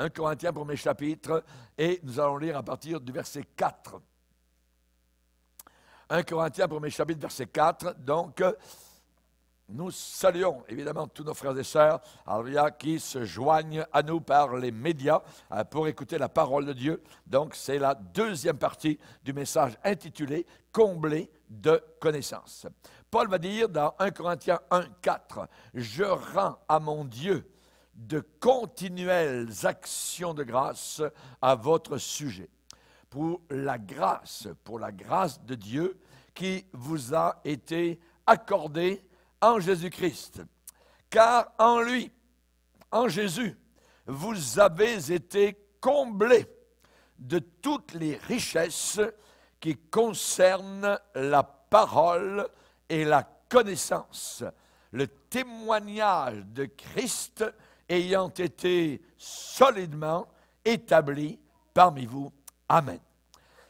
1 Corinthiens, premier chapitre, et nous allons lire à partir du verset 4. 1 Corinthiens, premier chapitre, verset 4. Donc, nous saluons évidemment tous nos frères et sœurs, alléluia, qui se joignent à nous par les médias pour écouter la parole de Dieu. Donc, c'est la deuxième partie du message intitulé « Comblé de connaissances ». Paul va dire dans 1 Corinthiens 1, 4, « Je rends à mon Dieu de continuelles actions de grâce à votre sujet, pour la grâce de Dieu qui vous a été accordée en Jésus-Christ. Car en lui, en Jésus, vous avez été comblés de toutes les richesses qui concernent la parole et la connaissance, le témoignage de Christ ayant été solidement établi parmi vous. Amen.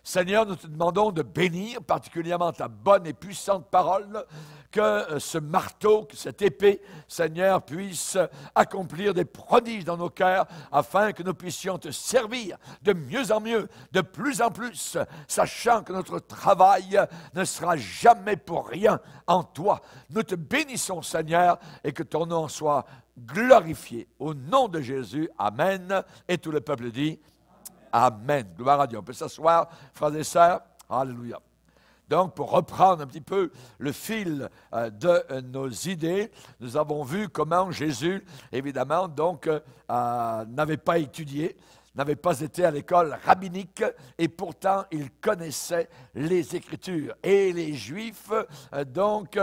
Seigneur, nous te demandons de bénir particulièrement ta bonne et puissante parole, que ce marteau, que cette épée, Seigneur, puisse accomplir des prodiges dans nos cœurs, afin que nous puissions te servir de mieux en mieux, de plus en plus, sachant que notre travail ne sera jamais pour rien en toi. Nous te bénissons, Seigneur, et que ton nom soit glorifié. Au nom de Jésus, Amen. Et tout le peuple dit Amen. Gloire à Dieu. On peut s'asseoir, frères et sœurs. Alléluia. Donc, pour reprendre un petit peu le fil de nos idées, nous avons vu comment Jésus, évidemment, donc, n'avait pas étudié, n'avait pas été à l'école rabbinique, et pourtant, il connaissait les Écritures. Et les Juifs, donc,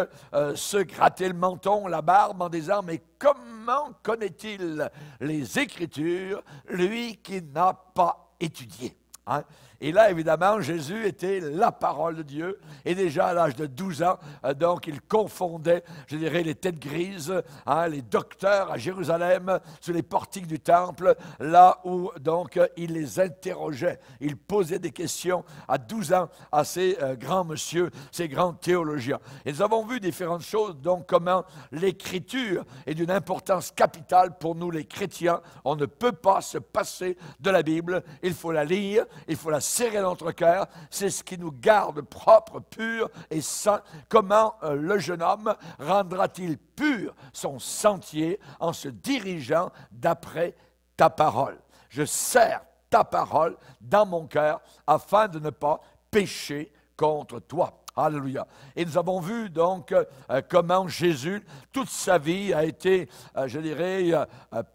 se grattaient le menton, la barbe, en disant, mais comment connaît-il les Écritures, lui qui n'a pas étudié, hein? Et là, évidemment, Jésus était la parole de Dieu. Et déjà à l'âge de 12 ans, donc, il confondait, je dirais, les têtes grises, hein, les docteurs à Jérusalem, sur les portiques du temple, là où, donc, il les interrogeait. Il posait des questions à 12 ans à ces grands messieurs, ces grands théologiens. Et nous avons vu différentes choses, donc, comment l'Écriture est d'une importance capitale pour nous, les chrétiens. On ne peut pas se passer de la Bible. Il faut la lire, il faut la serrer dans notre cœur, c'est ce qui nous garde propres, purs et saints. Comment le jeune homme rendra-t-il pur son sentier en se dirigeant d'après ta parole? Je serre ta parole dans mon cœur afin de ne pas pécher contre toi. Alléluia. Et nous avons vu donc comment Jésus, toute sa vie a été, je dirais,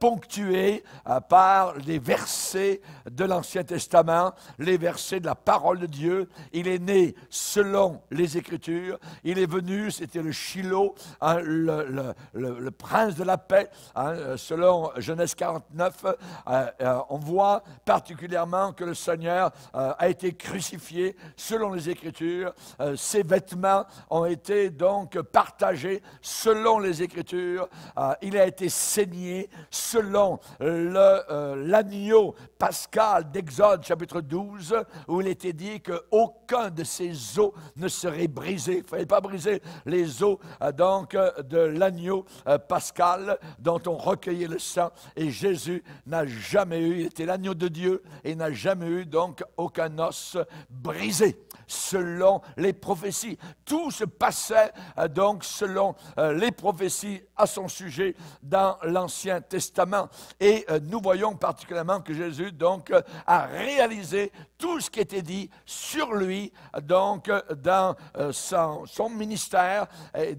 ponctuée par les versets de l'Ancien Testament, les versets de la parole de Dieu. Il est né selon les Écritures. Il est venu, c'était le Shiloh, hein, le prince de la paix, hein, selon Genèse 49. On voit particulièrement que le Seigneur a été crucifié selon les Écritures. Ses vêtements ont été donc partagés selon les Écritures. Il a été saigné selon l'agneau pascal d'Exode chapitre 12, où il était dit qu'aucun de ses os ne serait brisé. Il ne fallait pas briser les os donc de l'agneau pascal dont on recueillait le sang. Et Jésus n'a jamais eu, il était l'agneau de Dieu et n'a jamais eu donc aucun os brisé. Selon les prophéties. Tout se passait donc selon les prophéties à son sujet dans l'Ancien Testament. Et nous voyons particulièrement que Jésus donc a réalisé tout ce qui était dit sur lui, donc dans son ministère,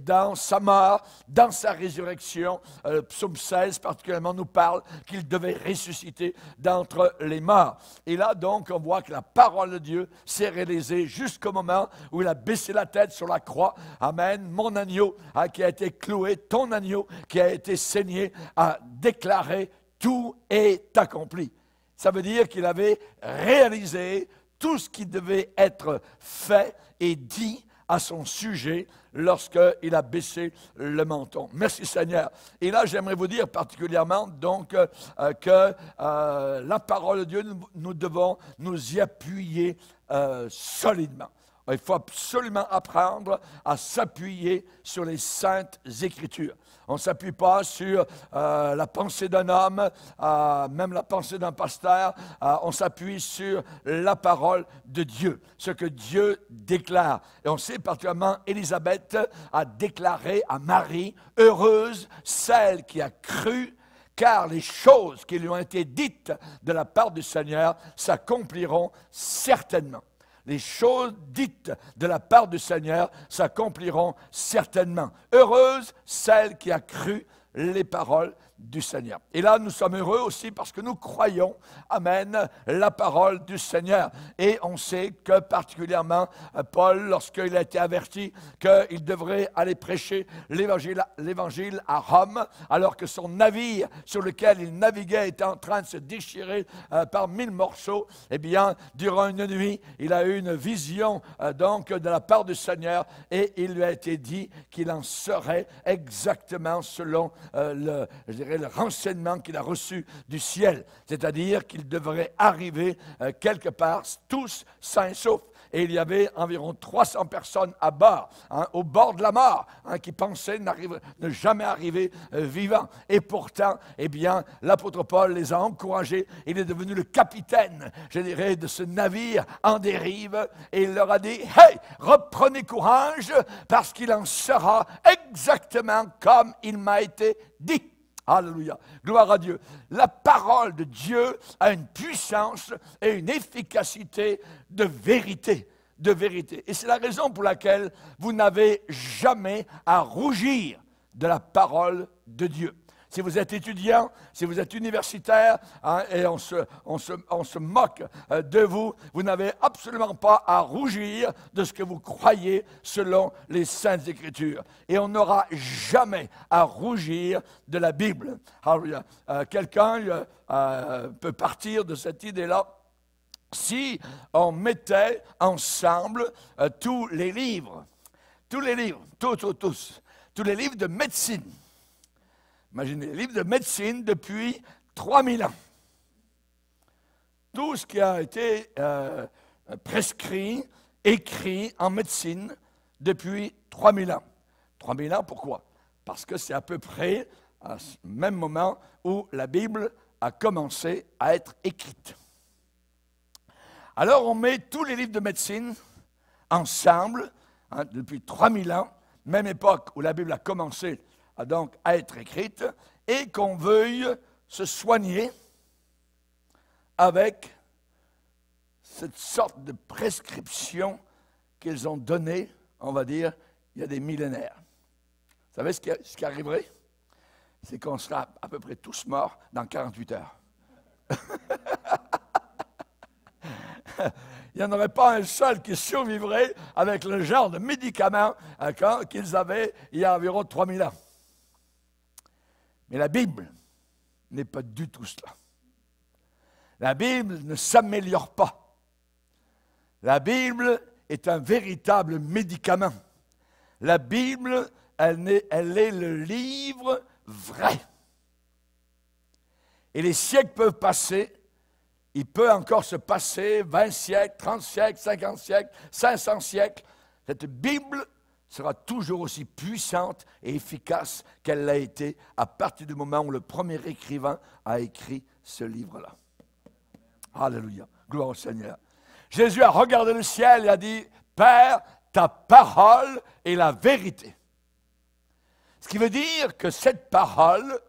dans sa mort, dans sa résurrection. Psaume 16 particulièrement nous parle qu'il devait ressusciter d'entre les morts. Et là donc on voit que la parole de Dieu s'est réalisée jusqu'au moment où il a baissé la tête sur la croix. Amen. Mon agneau qui a été cloué, ton agneau qui a été saigné, a déclaré tout est accompli. Ça veut dire qu'il avait réalisé tout ce qui devait être fait et dit à son sujet lorsqu'il a baissé le menton. Merci Seigneur. Et là, j'aimerais vous dire particulièrement donc que la parole de Dieu, nous devons nous y appuyer solidement. Il faut absolument apprendre à s'appuyer sur les saintes Écritures. On ne s'appuie pas sur la pensée d'un homme, même la pensée d'un pasteur. On s'appuie sur la parole de Dieu, ce que Dieu déclare. Et on sait particulièrement, Élisabeth a déclaré à Marie, « Heureuse celle qui a cru, car les choses qui lui ont été dites de la part du Seigneur s'accompliront certainement. » Les choses dites de la part du Seigneur s'accompliront certainement. Heureuse celle qui a cru les paroles du Seigneur. Et là, nous sommes heureux aussi parce que nous croyons, amen, la parole du Seigneur. Et on sait que particulièrement, Paul, lorsqu'il a été averti qu'il devrait aller prêcher l'évangile à Rome, alors que son navire sur lequel il naviguait était en train de se déchirer par 1000 morceaux, eh bien, durant une nuit, il a eu une vision donc de la part du Seigneur et il lui a été dit qu'il en serait exactement selon le renseignement qu'il a reçu du ciel, c'est-à-dire qu'il devrait arriver quelque part, tous sains et saufs. Et il y avait environ 300 personnes à bord, au bord de la mort, qui pensaient ne jamais arriver vivants. Et pourtant, eh bien, l'apôtre Paul les a encouragés. Il est devenu le capitaine, je dirais, de ce navire en dérive. Et il leur a dit, « Hey, reprenez courage, parce qu'il en sera exactement comme il m'a été dit. » Alléluia, gloire à Dieu. La parole de Dieu a une puissance et une efficacité de vérité, de vérité. Et c'est la raison pour laquelle vous n'avez jamais à rougir de la parole de Dieu. Si vous êtes étudiant, si vous êtes universitaire, et on se moque de vous, vous n'avez absolument pas à rougir de ce que vous croyez selon les Saintes Écritures. Et on n'aura jamais à rougir de la Bible. Quelqu'un peut partir de cette idée-là. Si on mettait ensemble tous les livres, tous les livres de médecine, imaginez, les livres de médecine depuis 3000 ans. Tout ce qui a été prescrit, écrit en médecine depuis 3000 ans. 3000 ans, pourquoi? Parce que c'est à peu près à ce même moment où la Bible a commencé à être écrite. Alors on met tous les livres de médecine ensemble, depuis 3000 ans, même époque où la Bible a commencé donc à être écrite, et qu'on veuille se soigner avec cette sorte de prescription qu'ils ont donnée, on va dire, il y a des millénaires. Vous savez ce qui arriverait? C'est qu'on sera à peu près tous morts dans 48 heures. Il n'y en aurait pas un seul qui survivrait avec le genre de médicaments qu'ils avaient il y a environ 3000 ans. Mais la Bible n'est pas du tout cela. La Bible ne s'améliore pas. La Bible est un véritable médicament. La Bible, elle est le livre vrai. Et les siècles peuvent passer, il peut encore se passer 20 siècles, 30 siècles, 50 siècles, 500 siècles. Cette Bible sera toujours aussi puissante et efficace qu'elle l'a été à partir du moment où le premier écrivain a écrit ce livre-là. Alléluia, gloire au Seigneur. Jésus a regardé le ciel et a dit, « Père, ta parole est la vérité. » Ce qui veut dire que cette parole,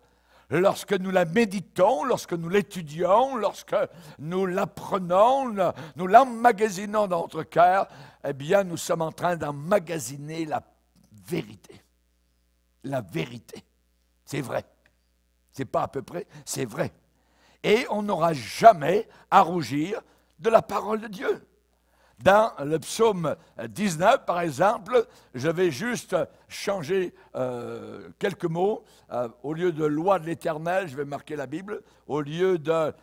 lorsque nous la méditons, lorsque nous l'étudions, lorsque nous l'apprenons, nous l'emmagasinons dans notre cœur, eh bien, nous sommes en train d'emmagasiner la vérité. La vérité. C'est vrai. C'est pas à peu près, c'est vrai. Et on n'aura jamais à rougir de la parole de Dieu. Dans le psaume 19, par exemple, je vais juste changer quelques mots. Au lieu de loi de l'Éternel, je vais marquer la Bible. Au lieu de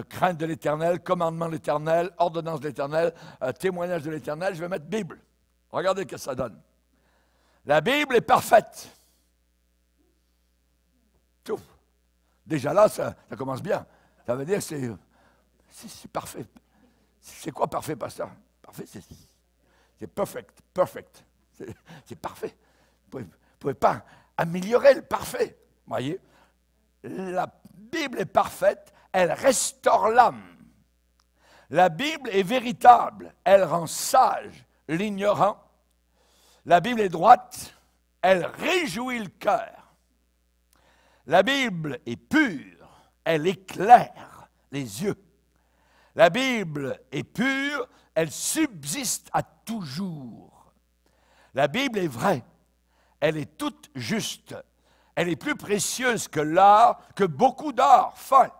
crainte de l'Éternel, commandement de l'Éternel, ordonnance de l'Éternel, témoignage de l'Éternel, je vais mettre Bible. Regardez ce que ça donne. La Bible est parfaite. Tout. Déjà là, ça commence bien. Ça veut dire que c'est parfait. C'est quoi parfait, pasteur? Parfait, c'est perfect, perfect. C'est parfait. Vous ne pouvez pas améliorer le parfait. Voyez, la Bible est parfaite, elle restaure l'âme. La Bible est véritable, elle rend sage l'ignorant. La Bible est droite, elle réjouit le cœur. La Bible est pure, elle éclaire les yeux. La Bible est pure, elle subsiste à toujours. La Bible est vraie, elle est toute juste. Elle est plus précieuse que l'or, que beaucoup d'or fin.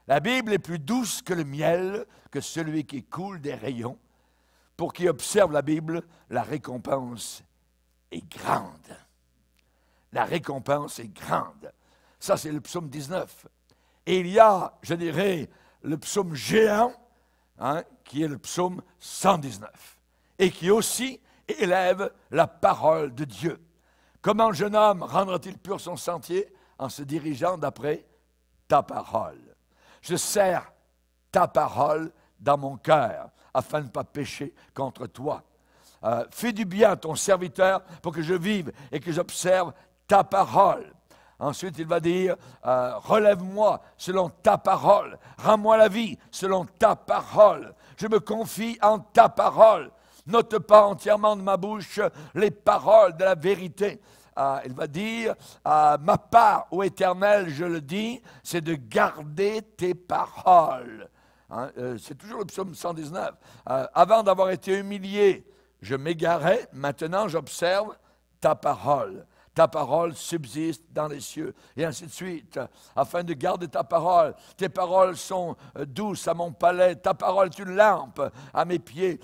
La Bible est plus douce que le miel, que celui qui coule des rayons. Pour qui observe la Bible, la récompense est grande. La récompense est grande. Ça, c'est le psaume 19. Et il y a, je dirais, le psaume géant, qui est le psaume 119, et qui aussi élève la parole de Dieu. Comment le jeune homme rendra-t-il pur son sentier? En se dirigeant d'après ta parole. Je serre ta parole dans mon cœur, afin de ne pas pécher contre toi. Fais du bien à ton serviteur pour que je vive et que j'observe ta parole. Ensuite, il va dire, relève-moi selon ta parole, rends-moi la vie selon ta parole. Je me confie en ta parole. N'ôte pas entièrement de ma bouche les paroles de la vérité. Il va dire, ma part, ô Éternel, je le dis, c'est de garder tes paroles. C'est toujours le psaume 119. Avant d'avoir été humilié, je m'égarais, maintenant j'observe ta parole. Ta parole subsiste dans les cieux, et ainsi de suite, afin de garder ta parole. Tes paroles sont douces à mon palais, ta parole est une lampe à mes pieds.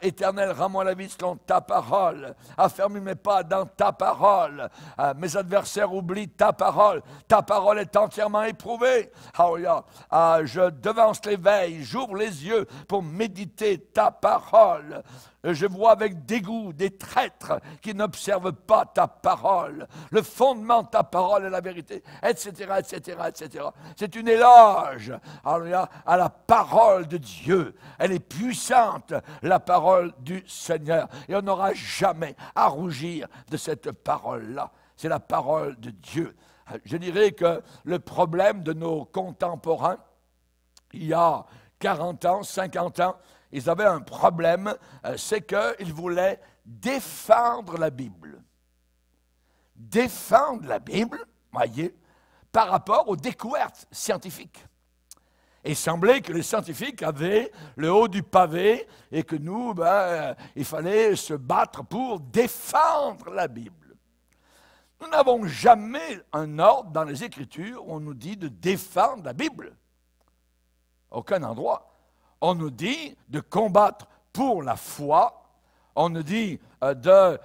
Éternel, rends-moi la vie selon ta parole. Affermis mes pas dans ta parole. Mes adversaires oublient ta parole. Ta parole est entièrement éprouvée. Je devance l'éveil, j'ouvre les yeux pour méditer ta parole. Je vois avec dégoût des traîtres qui n'observent pas ta parole. Le fondement de ta parole est la vérité, etc., etc., etc. C'est une éloge à la parole de Dieu. Elle est puissante, la parole du Seigneur. Et on n'aura jamais à rougir de cette parole-là. C'est la parole de Dieu. Je dirais que le problème de nos contemporains, il y a 40 ans, 50 ans, ils avaient un problème, c'est qu'ils voulaient défendre la Bible. Défendre la Bible, voyez, par rapport aux découvertes scientifiques. Et il semblait que les scientifiques avaient le haut du pavé et que nous, il fallait se battre pour défendre la Bible. Nous n'avons jamais un ordre dans les Écritures où on nous dit de défendre la Bible. Aucun endroit. On nous dit de combattre pour la foi. On nous dit de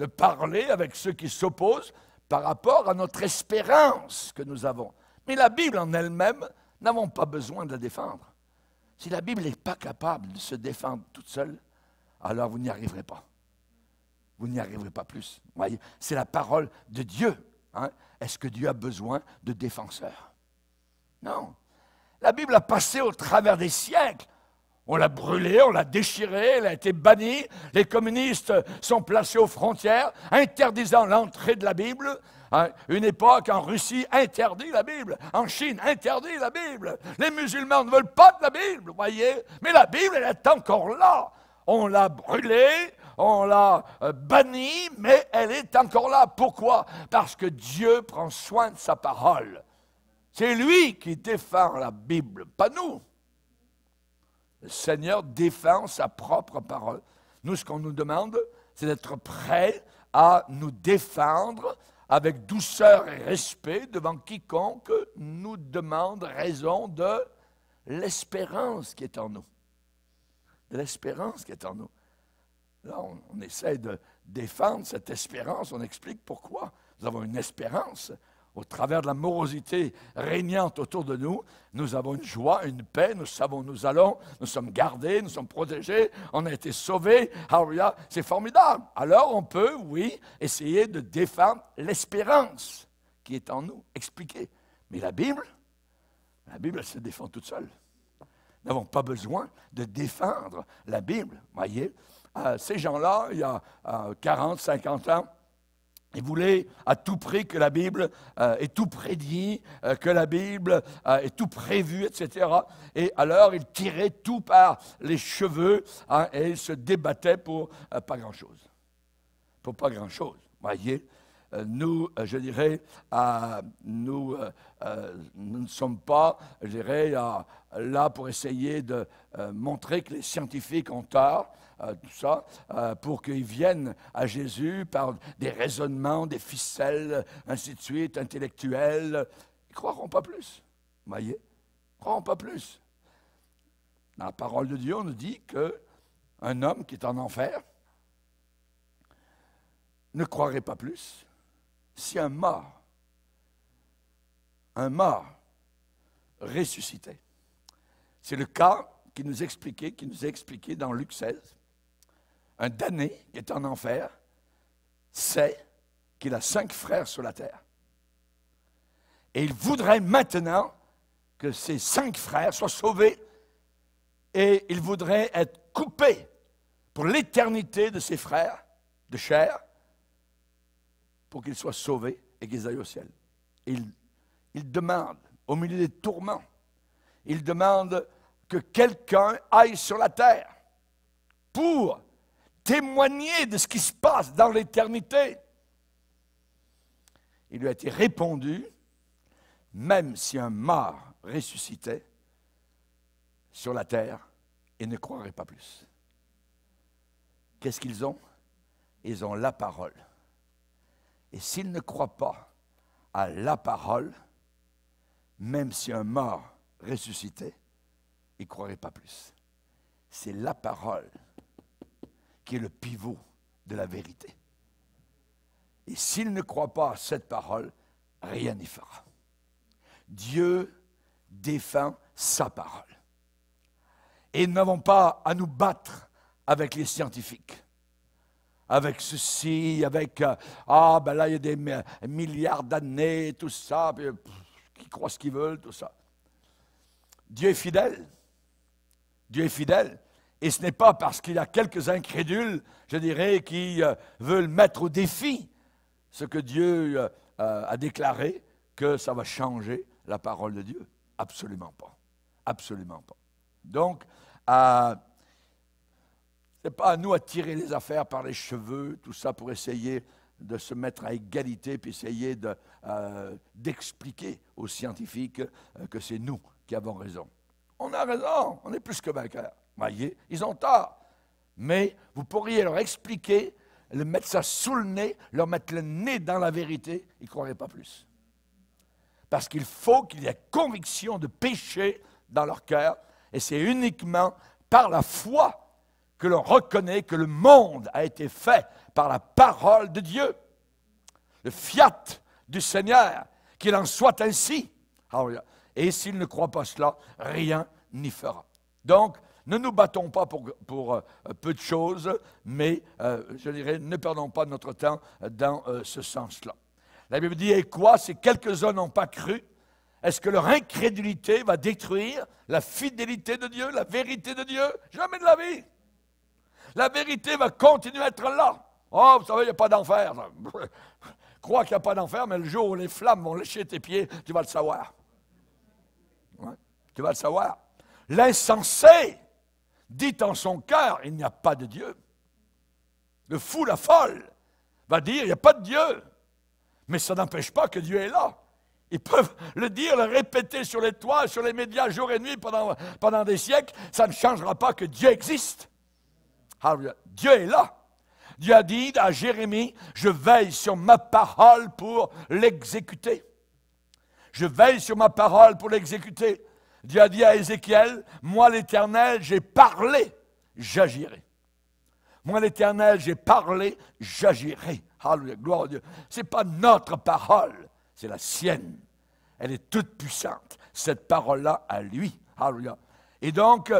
parler avec ceux qui s'opposent par rapport à notre espérance que nous avons. Mais la Bible en elle-même, nous n'avons pas besoin de la défendre. Si la Bible n'est pas capable de se défendre toute seule, alors vous n'y arriverez pas. Vous n'y arriverez pas plus. Voyez, c'est la parole de Dieu. Est-ce que Dieu a besoin de défenseurs? Non. La Bible a passé au travers des siècles. On l'a brûlée, on l'a déchirée, elle a été bannie. Les communistes sont placés aux frontières, interdisant l'entrée de la Bible. Une époque en Russie interdit la Bible. En Chine interdit la Bible. Les musulmans ne veulent pas de la Bible, vous voyez. Mais la Bible, elle est encore là. On l'a brûlée, on l'a bannie, mais elle est encore là. Pourquoi? Parce que Dieu prend soin de sa parole. C'est lui qui défend la Bible, pas nous. Le Seigneur défend sa propre parole. Nous, ce qu'on nous demande, c'est d'être prêts à nous défendre avec douceur et respect devant quiconque nous demande raison de l'espérance qui est en nous. De l'espérance qui est en nous. Là, on essaie de défendre cette espérance, on explique pourquoi. Nous avons une espérance. Au travers de la morosité régnante autour de nous, nous avons une joie, une paix, nous savons où nous allons, nous sommes gardés, nous sommes protégés, on a été sauvés. Alléluia, c'est formidable. Alors on peut, oui, essayer de défendre l'espérance qui est en nous, expliquer. Mais la Bible, elle se défend toute seule. Nous n'avons pas besoin de défendre la Bible, voyez. ces gens-là, il y a 40, 50 ans, ils voulaient à tout prix que la Bible ait tout prédit, que la Bible ait tout prévu, etc. Et alors, ils tiraient tout par les cheveux et ils se débattaient pour pas grand-chose. Pour pas grand-chose. Voyez, nous, je dirais, nous ne sommes pas, je dirais, là pour essayer de montrer que les scientifiques ont tort, tout ça, pour qu'ils viennent à Jésus par des raisonnements, des ficelles, ainsi de suite, intellectuels. Ils ne croiront pas plus. Voyez, ils ne croiront pas plus. Dans la parole de Dieu, on nous dit qu'un homme qui est en enfer ne croirait pas plus si un mort ressuscitait. C'est le cas qui nous est expliqué dans Luc 16. Un damné qui est en enfer sait qu'il a 5 frères sur la terre. Et il voudrait maintenant que ces 5 frères soient sauvés et il voudrait être coupé pour l'éternité de ses frères de chair pour qu'ils soient sauvés et qu'ils aillent au ciel. Il demande, au milieu des tourments, il demande que quelqu'un aille sur la terre pour témoigner de ce qui se passe dans l'éternité. Il lui a été répondu, même si un mort ressuscitait sur la terre, il ne croirait pas plus. Qu'est-ce qu'ils ont? Ils ont la parole. Et s'ils ne croient pas à la parole, même si un mort ressuscitait, ils ne croiraient pas plus. C'est la parole qui est le pivot de la vérité. Et s'ils ne croient pas à cette parole, rien n'y fera. Dieu défend sa parole. Et nous n'avons pas à nous battre avec les scientifiques. Avec ceci, avec ben là il y a des milliards d'années, tout ça, puis, qui croient ce qu'ils veulent, tout ça. Dieu est fidèle. Dieu est fidèle. Et ce n'est pas parce qu'il y a quelques incrédules, je dirais, qui veulent mettre au défi ce que Dieu a déclaré, que ça va changer la parole de Dieu. Absolument pas. Absolument pas. Donc, ce n'est pas à nous à tirer les affaires par les cheveux, tout ça pour essayer de se mettre à égalité, puis essayer d'expliquer aux scientifiques que c'est nous qui avons raison. On a raison, on est plus que vainqueurs. Voyez, ils ont tort. Mais vous pourriez leur expliquer, leur mettre ça sous le nez, leur mettre le nez dans la vérité, ils ne croiraient pas plus. Parce qu'il faut qu'il y ait conviction de péché dans leur cœur, et c'est uniquement par la foi que l'on reconnaît que le monde a été fait par la parole de Dieu. Le fiat du Seigneur, qu'il en soit ainsi. Et s'il ne croit pas cela, rien n'y fera. Donc, ne nous battons pas pour peu de choses, mais je dirais, ne perdons pas notre temps dans ce sens-là. La Bible dit, et quoi, si quelques-uns n'ont pas cru, est-ce que leur incrédulité va détruire la fidélité de Dieu, la vérité de Dieu? Jamais de la vie. La vérité va continuer à être là. Oh, vous savez, il n'y a pas d'enfer. Crois qu'il n'y a pas d'enfer, mais le jour où les flammes vont lécher tes pieds, tu vas le savoir. Ouais, tu vas le savoir. L'insensé dit en son cœur, il n'y a pas de Dieu. Le fou, la folle, va dire, il n'y a pas de Dieu. Mais ça n'empêche pas que Dieu est là. Ils peuvent le dire, le répéter sur les toits, sur les médias, jour et nuit, pendant des siècles. Ça ne changera pas que Dieu existe. Dieu est là. Dieu a dit à Jérémie, je veille sur ma parole pour l'exécuter. Je veille sur ma parole pour l'exécuter. Dieu a dit à Ézéchiel, moi l'Éternel, j'ai parlé, j'agirai. Moi l'Éternel, j'ai parlé, j'agirai. Alléluia, gloire à Dieu. Ce n'est pas notre parole, c'est la sienne. Elle est toute puissante, cette parole-là à lui. Alléluia. Et donc,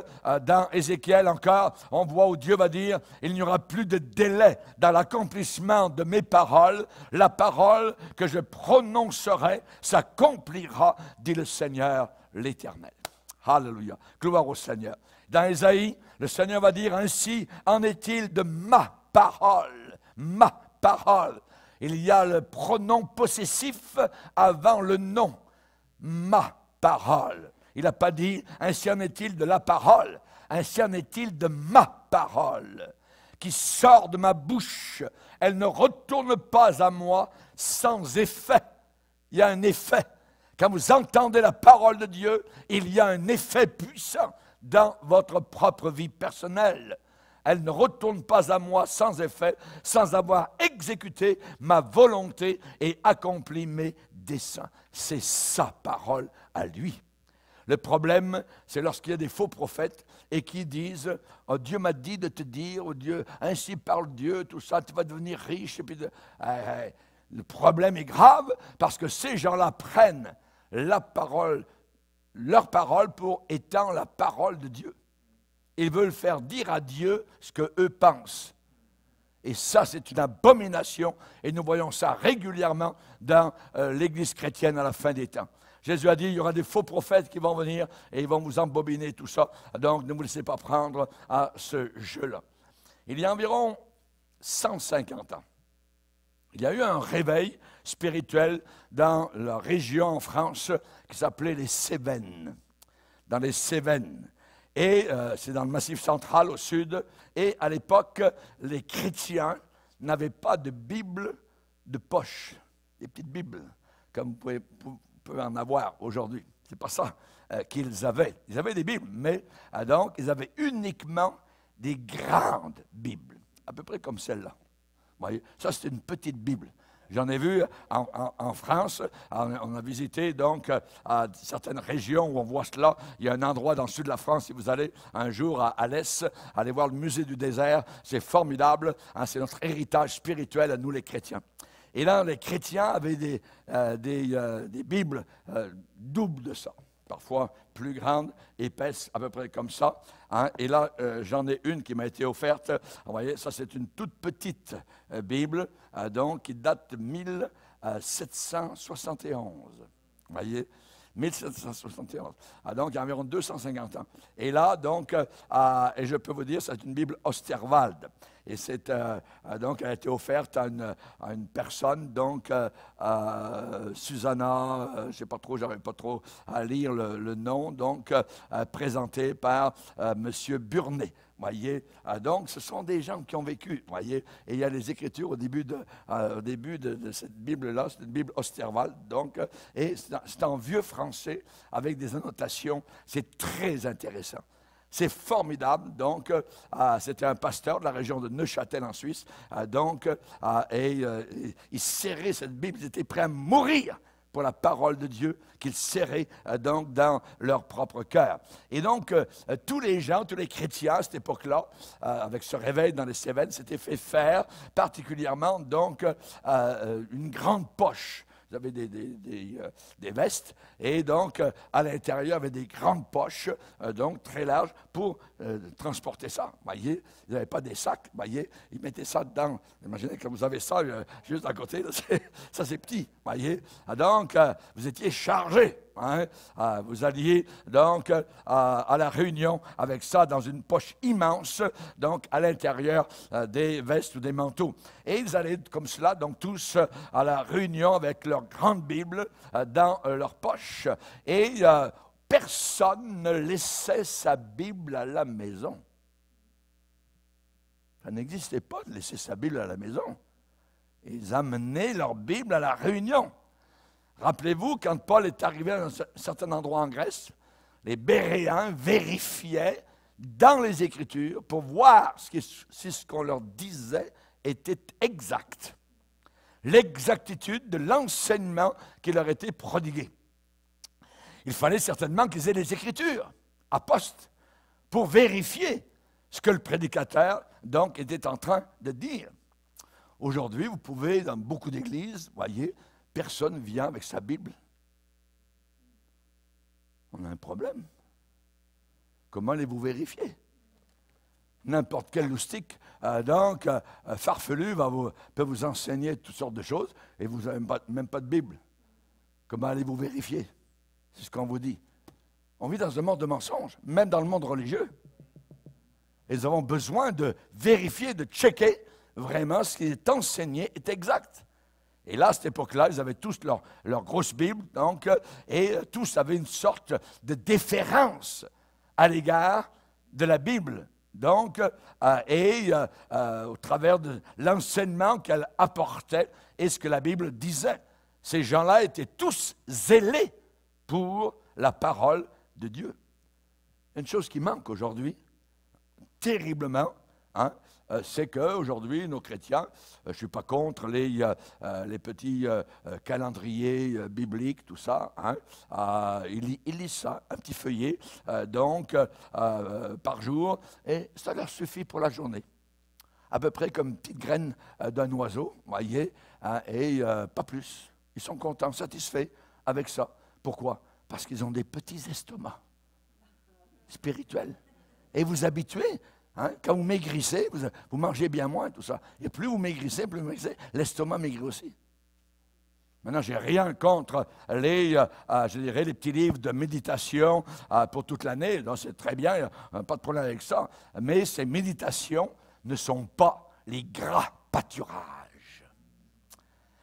dans Ézéchiel encore, on voit où Dieu va dire, il n'y aura plus de délai dans l'accomplissement de mes paroles. La parole que je prononcerai s'accomplira, dit le Seigneur l'Éternel. Alléluia. Gloire au Seigneur. Dans Ésaïe, le Seigneur va dire, ainsi en est-il de ma parole, ma parole. Il y a le pronom possessif avant le nom, ma parole. Il n'a pas dit, ainsi en est-il de la parole, ainsi en est-il de ma parole, qui sort de ma bouche. Elle ne retourne pas à moi sans effet. Il y a un effet. Quand vous entendez la parole de Dieu, il y a un effet puissant dans votre propre vie personnelle. Elle ne retourne pas à moi sans effet, sans avoir exécuté ma volonté et accompli mes desseins. C'est sa parole à lui. Le problème, c'est lorsqu'il y a des faux prophètes et qui disent « Oh, Dieu m'a dit de te dire, oh Dieu, ainsi parle Dieu, tout ça, tu vas devenir riche. » Et puis le problème est grave parce que ces gens-là prennent leur parole pour étant la parole de Dieu. Ils veulent faire dire à Dieu ce qu'eux pensent. Et ça, c'est une abomination. Et nous voyons ça régulièrement dans l'Église chrétienne à la fin des temps. Jésus a dit, il y aura des faux prophètes qui vont venir et ils vont vous embobiner tout ça. Donc, ne vous laissez pas prendre à ce jeu-là. Il y a environ 150 ans, il y a eu un réveil spirituel dans la région en France qui s'appelait les Cévennes. Dans les Cévennes. Et c'est dans le Massif central au sud. Et à l'époque, les chrétiens n'avaient pas de Bible de poche. Des petites Bibles, comme vous pouvez en avoir aujourd'hui. Ce n'est pas ça qu'ils avaient. Ils avaient des Bibles, mais donc ils avaient uniquement des grandes Bibles, à peu près comme celle-là. Vous voyez, ça c'est une petite Bible. J'en ai vu en France, on a visité donc à certaines régions où on voit cela. Il y a un endroit dans le sud de la France, si vous allez un jour à Alès, allez voir le musée du désert, c'est formidable, hein, c'est notre héritage spirituel à nous les chrétiens. Et là, les chrétiens avaient des Bibles doubles de ça, parfois plus grandes, épaisses, à peu près comme ça. Hein. Et là, j'en ai une qui m'a été offerte. Vous voyez, ça c'est une toute petite Bible, donc qui date de 1771. Vous voyez, 1771. Donc, il y a environ 250 ans. Et là, donc, et je peux vous dire, c'est une Bible Osterwald. Et donc, elle a été offerte à une personne, donc, Susanna, je ne sais pas trop, j'arrive pas trop à lire le nom, donc, présentée par M. Burnet. Voyez, donc, ce sont des gens qui ont vécu, voyez, et il y a les Écritures au début de cette Bible-là, c'est une Bible Osterwald, donc, et c'est en vieux français avec des annotations, c'est très intéressant. C'est formidable, donc, c'était un pasteur de la région de Neuchâtel en Suisse, il serrait cette Bible, ils étaient prêts à mourir pour la parole de Dieu qu'ils serraient donc dans leur propre cœur. Et donc, tous les gens, tous les chrétiens à cette époque-là, avec ce réveil dans les Cévennes, s'étaient fait faire particulièrement donc une grande poche. Vous avez des vestes, et donc à l'intérieur, il y avait des grandes poches, donc très larges, pour transporter ça. Voyez, ils n'avaient pas des sacs, voyez, ils mettaient ça dedans. Imaginez que vous avez ça juste à côté, là, ça c'est petit, voyez. Donc, vous étiez chargé. Hein? Vous alliez donc à la réunion avec ça dans une poche immense, donc à l'intérieur des vestes ou des manteaux. Et ils allaient comme cela, donc tous à la réunion avec leur grande Bible dans leur poche. Et personne ne laissait sa Bible à la maison. Ça n'existait pas de laisser sa Bible à la maison. Ils amenaient leur Bible à la réunion. Rappelez-vous, quand Paul est arrivé à un certain endroit en Grèce, les Béréens vérifiaient dans les Écritures pour voir si ce qu'on leur disait était exact. L'exactitude de l'enseignement qui leur était prodigué. Il fallait certainement qu'ils aient les Écritures à poste pour vérifier ce que le prédicateur donc était en train de dire. Aujourd'hui, vous pouvez, dans beaucoup d'églises, voyez, personne ne vient avec sa Bible. On a un problème. Comment allez-vous vérifier? N'importe quel loustique, farfelu, peut vous enseigner toutes sortes de choses et vous n'avez même pas de Bible. Comment allez-vous vérifier? C'est ce qu'on vous dit. On vit dans un monde de mensonges, même dans le monde religieux. Et nous avons besoin de vérifier, de checker vraiment ce qui est enseigné est exact. Et là, à cette époque-là, ils avaient tous leur grosse Bible, donc, et tous avaient une sorte de déférence à l'égard de la Bible. Donc, au travers de l'enseignement qu'elle apportait et ce que la Bible disait. Ces gens-là étaient tous zélés pour la parole de Dieu. Une chose qui manque aujourd'hui, terriblement, hein, c'est qu'aujourd'hui, nos chrétiens, je ne suis pas contre les petits calendriers bibliques, tout ça, hein, ils lisent ça, un petit feuillet, par jour, et ça leur suffit pour la journée. À peu près comme une petite graine d'un oiseau, voyez, hein, et pas plus. Ils sont contents, satisfaits avec ça. Pourquoi? Parce qu'ils ont des petits estomacs spirituels. Et vous habituez, hein, quand vous maigrissez, vous mangez bien moins, tout ça. Et plus vous maigrissez, l'estomac maigrit aussi. Maintenant, je n'ai rien contre les petits livres de méditation pour toute l'année. C'est très bien, pas de problème avec ça. Mais ces méditations ne sont pas les gras pâturages.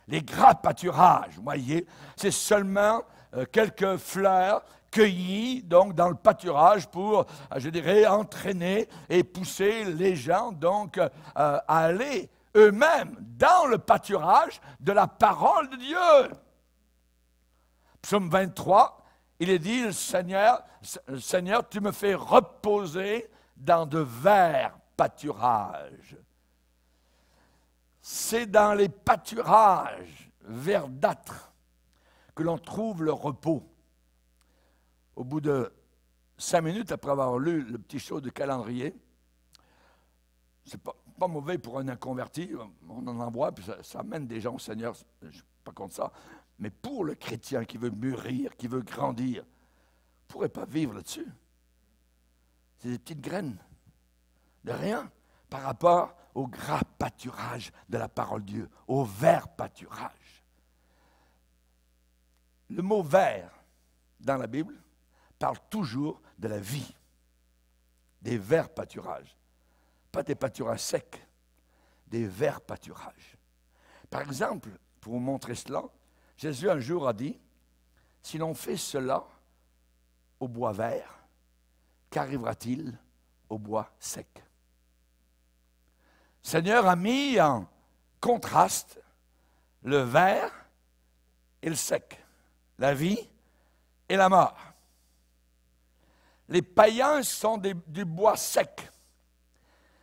Les gras pâturages, vous voyez, c'est seulement quelques fleurs cueillies donc, dans le pâturage pour, entraîner et pousser les gens donc, à aller eux-mêmes dans le pâturage de la parole de Dieu. Psaume 23, il est dit, Seigneur, tu me fais reposer dans de verts pâturages. C'est dans les pâturages verdâtres que l'on trouve le repos. Au bout de 5 minutes, après avoir lu le petit show de calendrier, c'est pas mauvais pour un inconverti, on en envoie, puis ça amène des gens au Seigneur, je ne suis pas contre ça, mais pour le chrétien qui veut mûrir, qui veut grandir, ne pourrait pas vivre là-dessus. C'est des petites graines de rien par rapport au gras pâturage de la parole de Dieu, au vert pâturage. Le mot vert dans la Bible parle toujours de la vie, des verts pâturages. Pas des pâturages secs, des verts pâturages. Par exemple, pour vous montrer cela, Jésus un jour a dit, si l'on fait cela au bois vert, qu'arrivera-t-il au bois sec? Le Seigneur a mis en contraste le vert et le sec, la vie et la mort. Les païens sont du bois sec.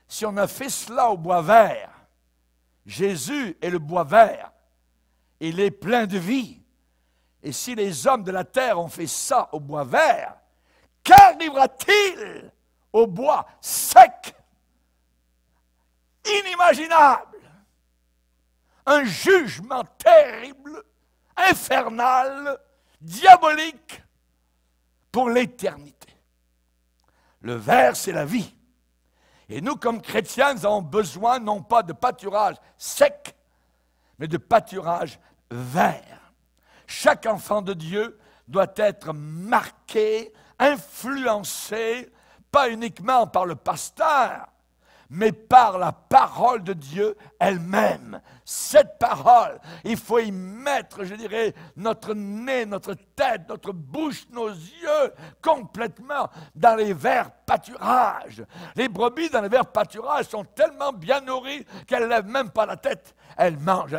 Si on a fait cela au bois vert, Jésus est le bois vert, il est plein de vie. Et si les hommes de la terre ont fait ça au bois vert, qu'arrivera-t-il au bois sec? Inimaginable! Un jugement terrible, infernal, diabolique pour l'éternité. Le vert, c'est la vie. Et nous, comme chrétiens, nous avons besoin non pas de pâturage sec, mais de pâturage vert. Chaque enfant de Dieu doit être marqué, influencé, pas uniquement par le pasteur, mais par la parole de Dieu elle-même. Cette parole, il faut y mettre, je dirais, notre nez, notre tête, notre bouche, nos yeux, complètement dans les verts pâturages. Les brebis dans les verts pâturages sont tellement bien nourries qu'elles ne lèvent même pas la tête. Elles mangent,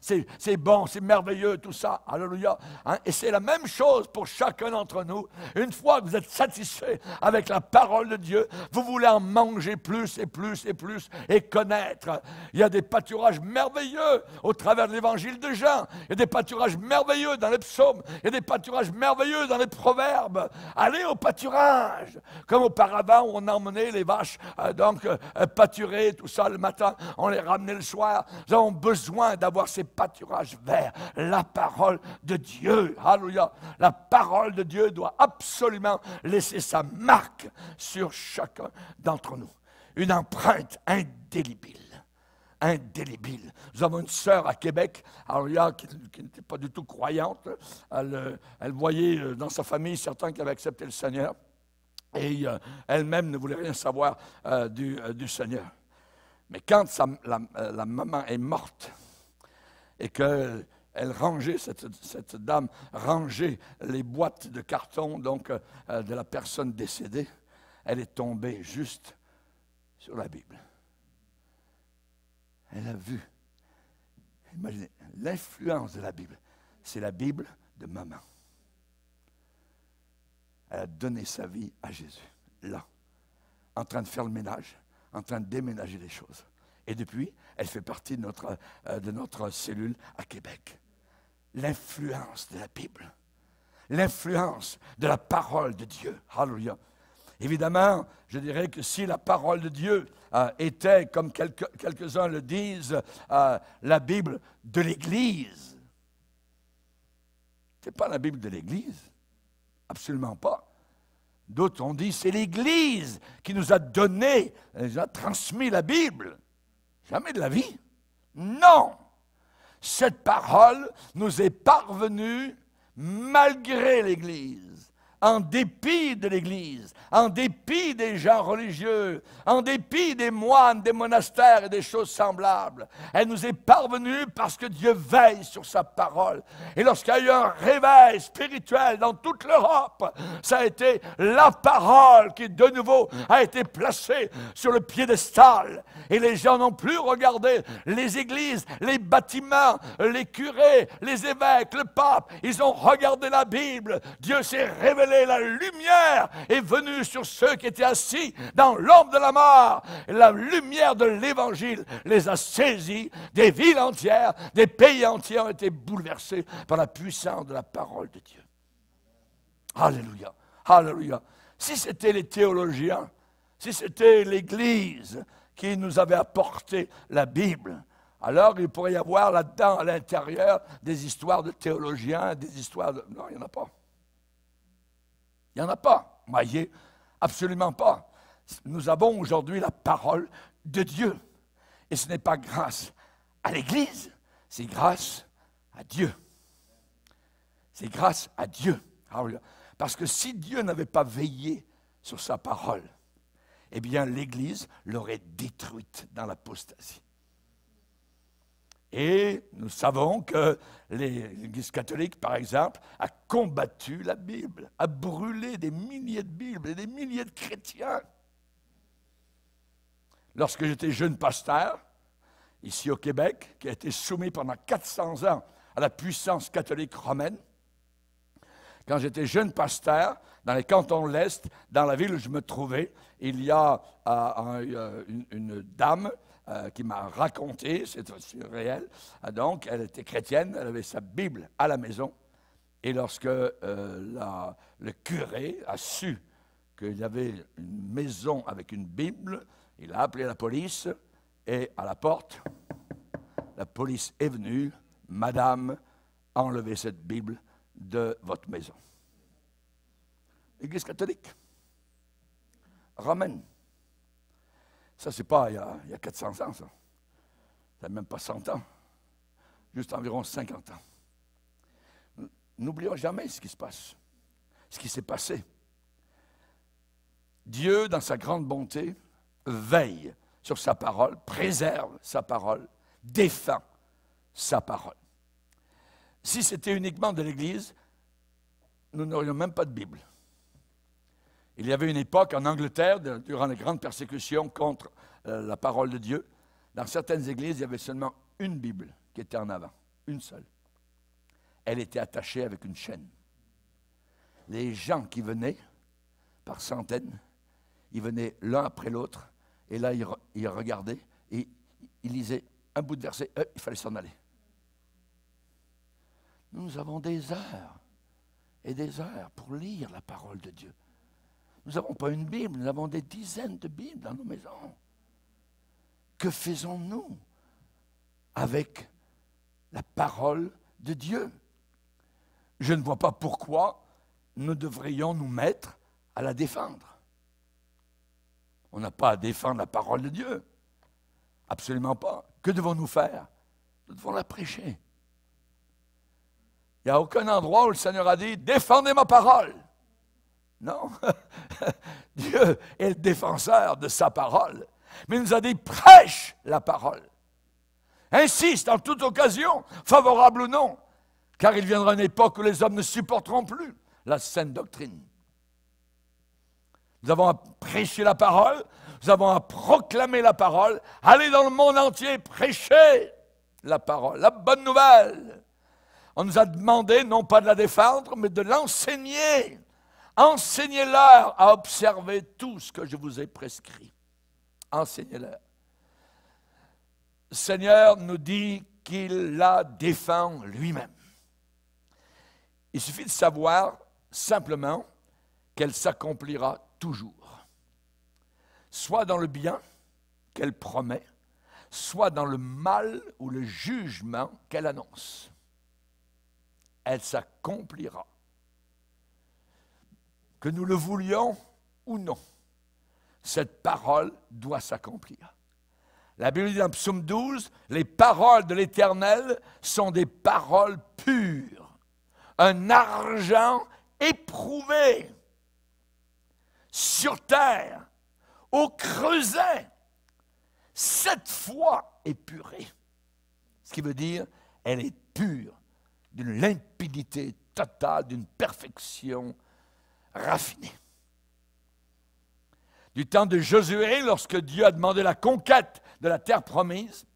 c'est bon, c'est merveilleux, tout ça. Alléluia. Hein? Et c'est la même chose pour chacun d'entre nous. Une fois que vous êtes satisfait avec la parole de Dieu, vous voulez en manger plus et plus et plus et connaître. Il y a des pâturages merveilleux au travers de l'évangile de Jean. Il y a des pâturages merveilleux dans les psaumes. Il y a des pâturages merveilleux dans les proverbes. Allez au pâturage. Comme auparavant, où on emmenait les vaches pâturer, tout ça le matin. On les ramenait le soir. Nous avons besoin d'avoir ces pâturages verts. La parole de Dieu. Alléluia. La parole de Dieu doit absolument laisser sa marque sur chacun d'entre nous. Une empreinte indélébile. Indélébile. Nous avons une sœur à Québec, Aria, qui n'était pas du tout croyante. Elle voyait dans sa famille certains qui avaient accepté le Seigneur. Et elle-même ne voulait rien savoir du Seigneur. Mais quand la maman est morte et qu'elle rangeait, cette dame rangeait les boîtes de carton donc, de la personne décédée, elle est tombée juste sur la Bible. Elle a vu. Imaginez, l'influence de la Bible, c'est la Bible de maman. Elle a donné sa vie à Jésus, là, en train de faire le ménage, en train de déménager les choses. Et depuis, elle fait partie de notre cellule à Québec. L'influence de la Bible, l'influence de la parole de Dieu. Alléluia. Évidemment, je dirais que si la parole de Dieu était, comme quelques-uns le disent, la Bible de l'Église, ce n'est pas la Bible de l'Église. Absolument pas. D'autres ont dit, c'est l'Église qui nous a donné, nous a transmis la Bible. Jamais de la vie. Non. Cette parole nous est parvenue malgré l'Église, en dépit de l'Église, en dépit des gens religieux, en dépit des moines, des monastères et des choses semblables. Elle nous est parvenue parce que Dieu veille sur sa parole. Et lorsqu'il y a eu un réveil spirituel dans toute l'Europe, ça a été la parole qui de nouveau a été placée sur le piédestal. Et les gens n'ont plus regardé les églises, les bâtiments, les curés, les évêques, le pape. Ils ont regardé la Bible. Dieu s'est révélé. La lumière est venue sur ceux qui étaient assis dans l'ombre de la mort. Et la lumière de l'Évangile les a saisis. Des villes entières, des pays entiers ont été bouleversés par la puissance de la parole de Dieu. Alléluia, alléluia. Si c'était les théologiens, si c'était l'Église qui nous avait apporté la Bible, alors il pourrait y avoir là-dedans, à l'intérieur, des histoires de théologiens, des histoires de... Non, il n'y en a pas. Il n'y en a pas, voyez, absolument pas. Nous avons aujourd'hui la parole de Dieu. Et ce n'est pas grâce à l'Église, c'est grâce à Dieu. C'est grâce à Dieu. Parce que si Dieu n'avait pas veillé sur sa parole, eh bien l'Église l'aurait détruite dans l'apostasie. Et nous savons que l'Église catholique, par exemple, a combattu la Bible, a brûlé des milliers de Bibles et des milliers de chrétiens. Lorsque j'étais jeune pasteur, ici au Québec, qui a été soumis pendant 400 ans à la puissance catholique romaine, quand j'étais jeune pasteur, dans les cantons de l'Est, dans la ville où je me trouvais, il y a une dame qui m'a raconté, c'est réel, donc elle était chrétienne, elle avait sa Bible à la maison, et lorsque le curé a su qu'il y avait une maison avec une Bible, il a appelé la police, et à la porte, la police est venue, « Madame, enlevez cette Bible de votre maison. » L'Église catholique, romaine. Ça, c'est pas il y a 400 ans, ça. Ça n'a même pas 100 ans. Juste environ 50 ans. N'oublions jamais ce qui se passe, ce qui s'est passé. Dieu, dans sa grande bonté, veille sur sa parole, préserve sa parole, défend sa parole. Si c'était uniquement de l'Église, nous n'aurions même pas de Bible. Il y avait une époque en Angleterre, durant les grandes persécutions contre la parole de Dieu, dans certaines églises, il y avait seulement une Bible qui était en avant, une seule. Elle était attachée avec une chaîne. Les gens qui venaient, par centaines, ils venaient l'un après l'autre, et là, ils regardaient, et ils lisaient un bout de verset, il fallait s'en aller. Nous avons des heures et des heures pour lire la parole de Dieu. Nous n'avons pas une Bible, nous avons des dizaines de Bibles dans nos maisons. Que faisons-nous avec la parole de Dieu? Je ne vois pas pourquoi nous devrions nous mettre à la défendre. On n'a pas à défendre la parole de Dieu. Absolument pas. Que devons-nous faire? Nous devons la prêcher. Il n'y a aucun endroit où le Seigneur a dit « Défendez ma parole ». Non, Dieu est le défenseur de sa parole. Mais il nous a dit, prêche la parole. Insiste en toute occasion, favorable ou non, car il viendra une époque où les hommes ne supporteront plus la saine doctrine. Nous avons à prêcher la parole, nous avons à proclamer la parole, aller dans le monde entier, prêcher la parole, la bonne nouvelle. On nous a demandé non pas de la défendre, mais de l'enseigner. Enseignez-leur à observer tout ce que je vous ai prescrit. Enseignez-leur. Le Seigneur nous dit qu'il la défend lui-même. Il suffit de savoir simplement qu'elle s'accomplira toujours. Soit dans le bien qu'elle promet, soit dans le mal ou le jugement qu'elle annonce. Elle s'accomplira. Que nous le voulions ou non, cette parole doit s'accomplir. La Bible dit dans Psaume 12, les paroles de l'Éternel sont des paroles pures, un argent éprouvé sur terre, au creuset, 7 fois épurée. Ce qui veut dire, elle est pure, d'une limpidité totale, d'une perfection raffinée. Du temps de Josué, lorsque Dieu a demandé la conquête de la terre promise,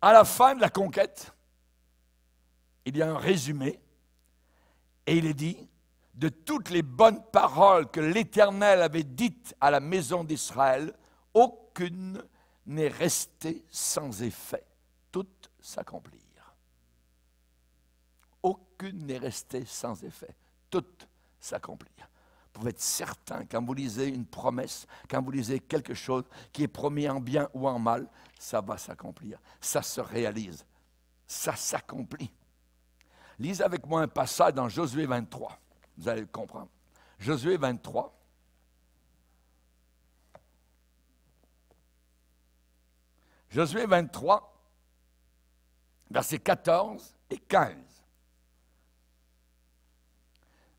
à la fin de la conquête, il y a un résumé, et il est dit, de toutes les bonnes paroles que l'Éternel avait dites à la maison d'Israël, aucune n'est restée sans effet. Toutes s'accomplirent. Aucune n'est restée sans effet. Toutes s'accomplirent. Vous pouvez être certain, quand vous lisez une promesse, quand vous lisez quelque chose qui est promis en bien ou en mal, ça va s'accomplir. Ça se réalise. Ça s'accomplit. Lisez avec moi un passage dans Josué 23. Vous allez le comprendre. Josué 23. Josué 23, versets 14 et 15.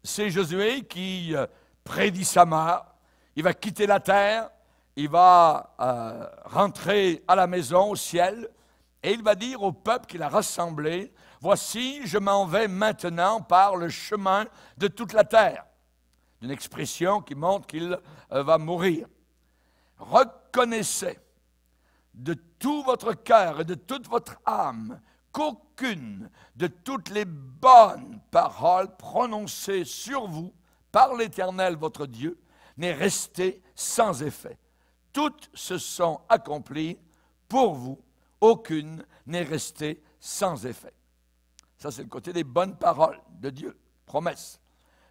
C'est Josué qui prédit sa mort. Il va quitter la terre, il va rentrer à la maison, au ciel, et il va dire au peuple qu'il a rassemblé, « Voici, je m'en vais maintenant par le chemin de toute la terre. » Une expression qui montre qu'il va mourir. « Reconnaissez de tout votre cœur et de toute votre âme qu'aucune de toutes les bonnes paroles prononcées sur vous par l'Éternel votre Dieu n'est restée sans effet. Toutes se sont accomplies pour vous, aucune n'est restée sans effet. » Ça, c'est le côté des bonnes paroles de Dieu, promesses.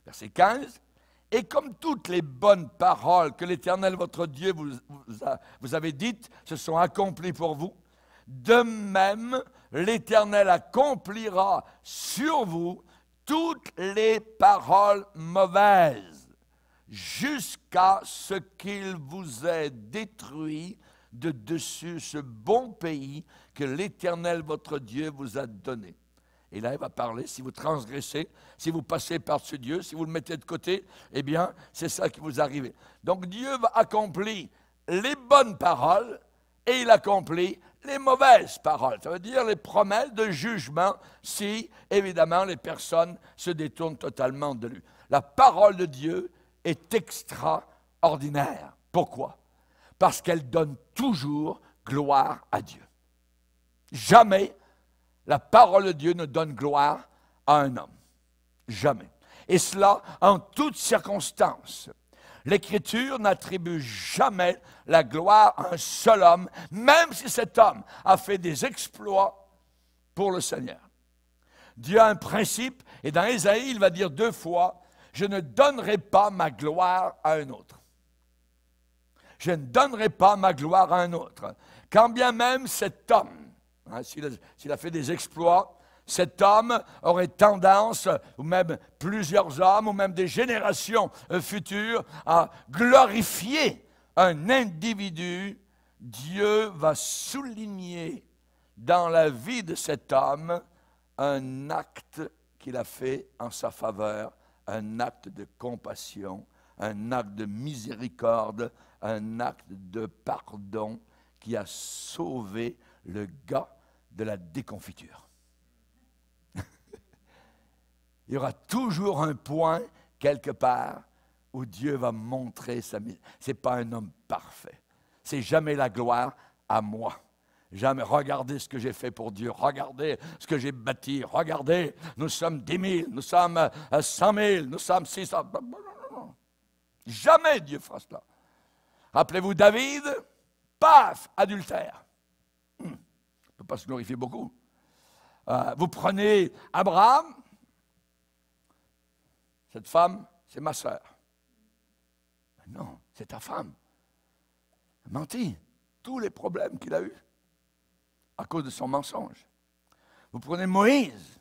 Verset 15. « Et comme toutes les bonnes paroles que l'Éternel votre Dieu vous avait dites se sont accomplies pour vous, de même, l'Éternel accomplira sur vous toutes les paroles mauvaises, jusqu'à ce qu'il vous ait détruit de dessus ce bon pays que l'Éternel votre Dieu vous a donné. » Et là, il va parler, si vous transgressez, si vous passez par-dessus Dieu, si vous le mettez de côté, eh bien, c'est ça qui vous arrive. Donc, Dieu va accomplir les bonnes paroles et il accomplit les mauvaises paroles. Ça veut dire les promesses de jugement si, évidemment, les personnes se détournent totalement de lui. La parole de Dieu est extraordinaire. Pourquoi? Parce qu'elle donne toujours gloire à Dieu. Jamais la parole de Dieu ne donne gloire à un homme. Jamais. Et cela en toutes circonstances. L'Écriture n'attribue jamais la gloire à un seul homme, même si cet homme a fait des exploits pour le Seigneur. Dieu a un principe, et dans Ésaïe, il va dire 2 fois, « Je ne donnerai pas ma gloire à un autre. » Je ne donnerai pas ma gloire à un autre. Quand bien même cet homme, s'il a fait des exploits, cet homme aurait tendance, ou même plusieurs hommes, ou même des générations futures, à glorifier un individu. Dieu va souligner dans la vie de cet homme un acte qu'il a fait en sa faveur un acte de compassion, un acte de miséricorde, un acte de pardon qui a sauvé le gars de la déconfiture. Il y aura toujours un point, quelque part, où Dieu va montrer sa miséricorde. Ce n'est pas un homme parfait. C'est jamais la gloire à moi. Jamais, regardez ce que j'ai fait pour Dieu, regardez ce que j'ai bâti, regardez, nous sommes 10 000, nous sommes 100 000, nous sommes 600. Jamais Dieu fera cela. Rappelez-vous David, paf, adultère. Il ne peut pas se glorifier beaucoup. Vous prenez Abraham, cette femme, c'est ma sœur. Non, c'est ta femme. Menti. Tous les problèmes qu'il a eus à cause de son mensonge. Vous prenez Moïse.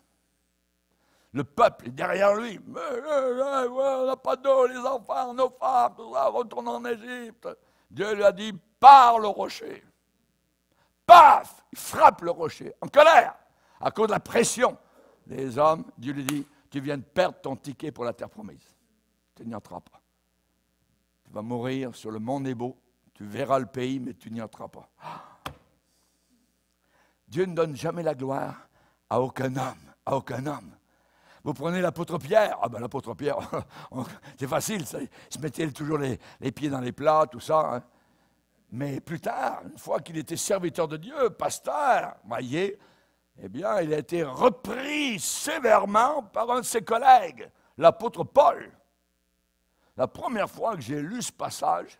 Le peuple est derrière lui. On n'a pas d'eau, les enfants, nos femmes, tout ça, retourne en Égypte. Dieu lui a dit, parle au rocher. Paf! Il frappe le rocher, en colère, à cause de la pression. Les hommes, Dieu lui dit, tu viens de perdre ton ticket pour la terre promise. Tu n'y entreras pas. Tu vas mourir sur le mont Nebo. Tu verras le pays, mais tu n'y entreras pas. Dieu ne donne jamais la gloire à aucun homme. À aucun homme. Vous prenez l'apôtre Pierre. Ah ben l'apôtre Pierre, c'est facile. Ça, il se mettait toujours les pieds dans les plats, tout ça. Hein. Mais plus tard, une fois qu'il était serviteur de Dieu, pasteur, voyez, eh bien, il a été repris sévèrement par un de ses collègues, l'apôtre Paul. La première fois que j'ai lu ce passage,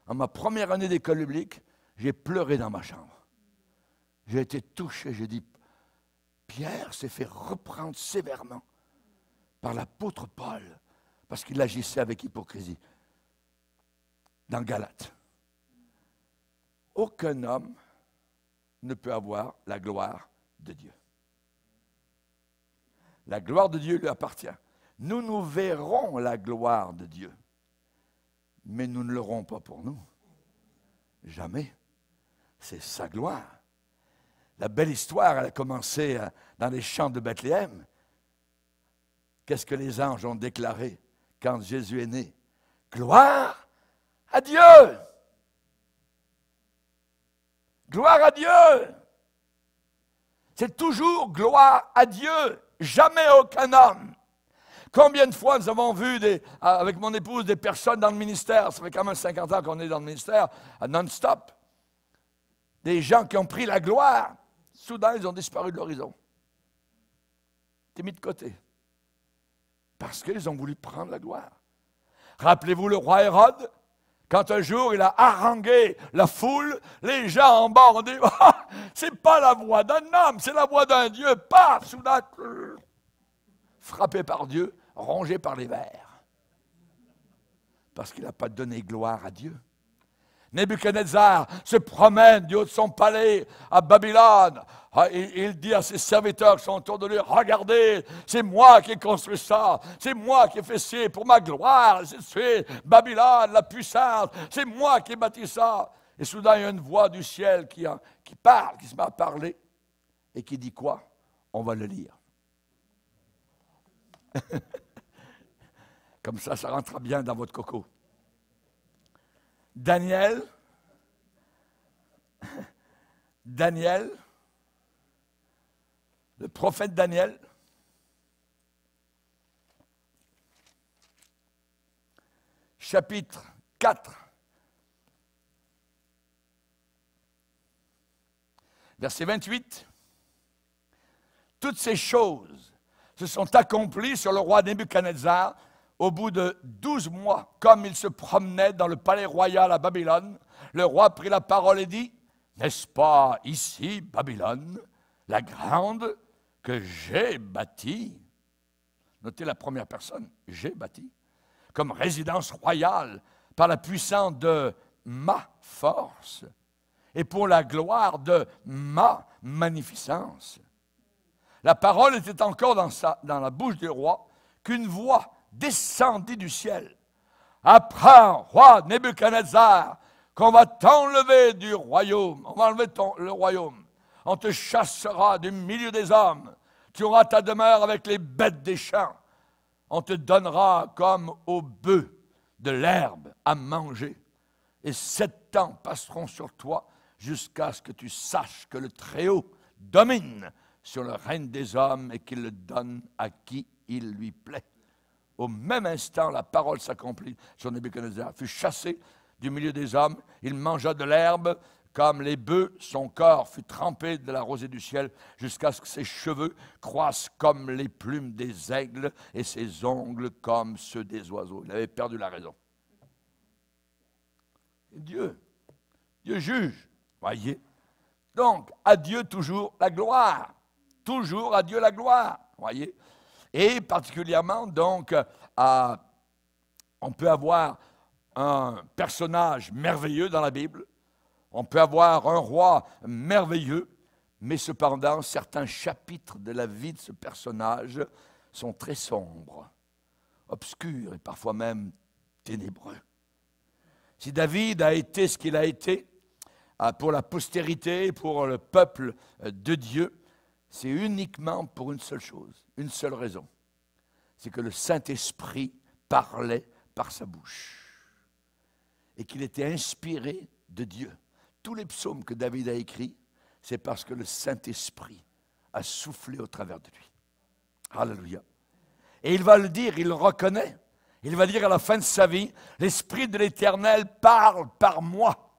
en ma première année d'école biblique, j'ai pleuré dans ma chambre. J'ai été touché, j'ai dit, Pierre s'est fait reprendre sévèrement par l'apôtre Paul, parce qu'il agissait avec hypocrisie. Dans Galates. Aucun homme ne peut avoir la gloire de Dieu. La gloire de Dieu lui appartient. Nous verrons la gloire de Dieu, mais nous ne l'aurons pas pour nous. Jamais. C'est sa gloire. La belle histoire, elle a commencé dans les champs de Bethléem. Qu'est-ce que les anges ont déclaré quand Jésus est né? Gloire à Dieu! Gloire à Dieu! C'est toujours gloire à Dieu, jamais aucun homme. Combien de fois nous avons vu, avec mon épouse, des personnes dans le ministère, ça fait quand même 50 ans qu'on est dans le ministère, non-stop, des gens qui ont pris la gloire, soudain ils ont disparu de l'horizon. Ils étaient mis de côté. Parce qu'ils ont voulu prendre la gloire. Rappelez-vous le roi Hérode, quand un jour il a harangué la foule, les gens en bas ont dit, ah, c'est pas la voix d'un homme, c'est la voix d'un Dieu. Paf, soudain, frappé par Dieu, rongé par les vers. Parce qu'il n'a pas donné gloire à Dieu. Nebuchadnezzar se promène du haut de son palais à Babylone. Il dit à ses serviteurs qui sont autour de lui, regardez, c'est moi qui ai construit ça, c'est moi qui ai fait ci pour ma gloire, c'est Babylone, la puissance, c'est moi qui ai bâti ça. Et soudain, il y a une voix du ciel qui parle, qui se met à parler, et qui dit quoi? On va le lire. Comme ça rentrera bien dans votre coco. Daniel, le prophète Daniel, chapitre 4, verset 28, toutes ces choses se sont accomplies sur le roi Nebuchadnezzar au bout de 12 mois, comme il se promenait dans le palais royal à Babylone. Le roi prit la parole et dit, n'est-ce pas ici, Babylone, la grande que j'ai bâtie? Notez la première personne, j'ai bâti, comme résidence royale par la puissance de ma force et pour la gloire de ma magnificence. La parole était encore dans la bouche du roi qu'une voix descendit du ciel. Apprends, roi Nebuchadnezzar, qu'on va t'enlever du royaume. On va enlever le royaume. On te chassera du milieu des hommes. Tu auras ta demeure avec les bêtes des champs. On te donnera comme au bœuf de l'herbe à manger. Et 7 ans passeront sur toi jusqu'à ce que tu saches que le Très-Haut domine sur le règne des hommes et qu'il le donne à qui il lui plaît. Au même instant, la parole s'accomplit sur Nebuchadnezzar. Fut chassé du milieu des hommes, il mangea de l'herbe comme les bœufs, son corps fut trempé de la rosée du ciel jusqu'à ce que ses cheveux croissent comme les plumes des aigles et ses ongles comme ceux des oiseaux. Il avait perdu la raison. Dieu juge, voyez. Donc, à Dieu toujours la gloire. Toujours à Dieu la gloire, voyez. Et particulièrement, donc, on peut avoir un personnage merveilleux dans la Bible. On peut avoir un roi merveilleux, mais cependant, certains chapitres de la vie de ce personnage sont très sombres, obscurs et parfois même ténébreux. Si David a été ce qu'il a été pour la postérité, pour le peuple de Dieu, c'est uniquement pour une seule chose, une seule raison. C'est que le Saint-Esprit parlait par sa bouche et qu'il était inspiré de Dieu. Tous les psaumes que David a écrits, c'est parce que le Saint-Esprit a soufflé au travers de lui. Alléluia. Et il va le dire, il le reconnaît. Il va dire à la fin de sa vie, l'Esprit de l'Éternel parle par moi.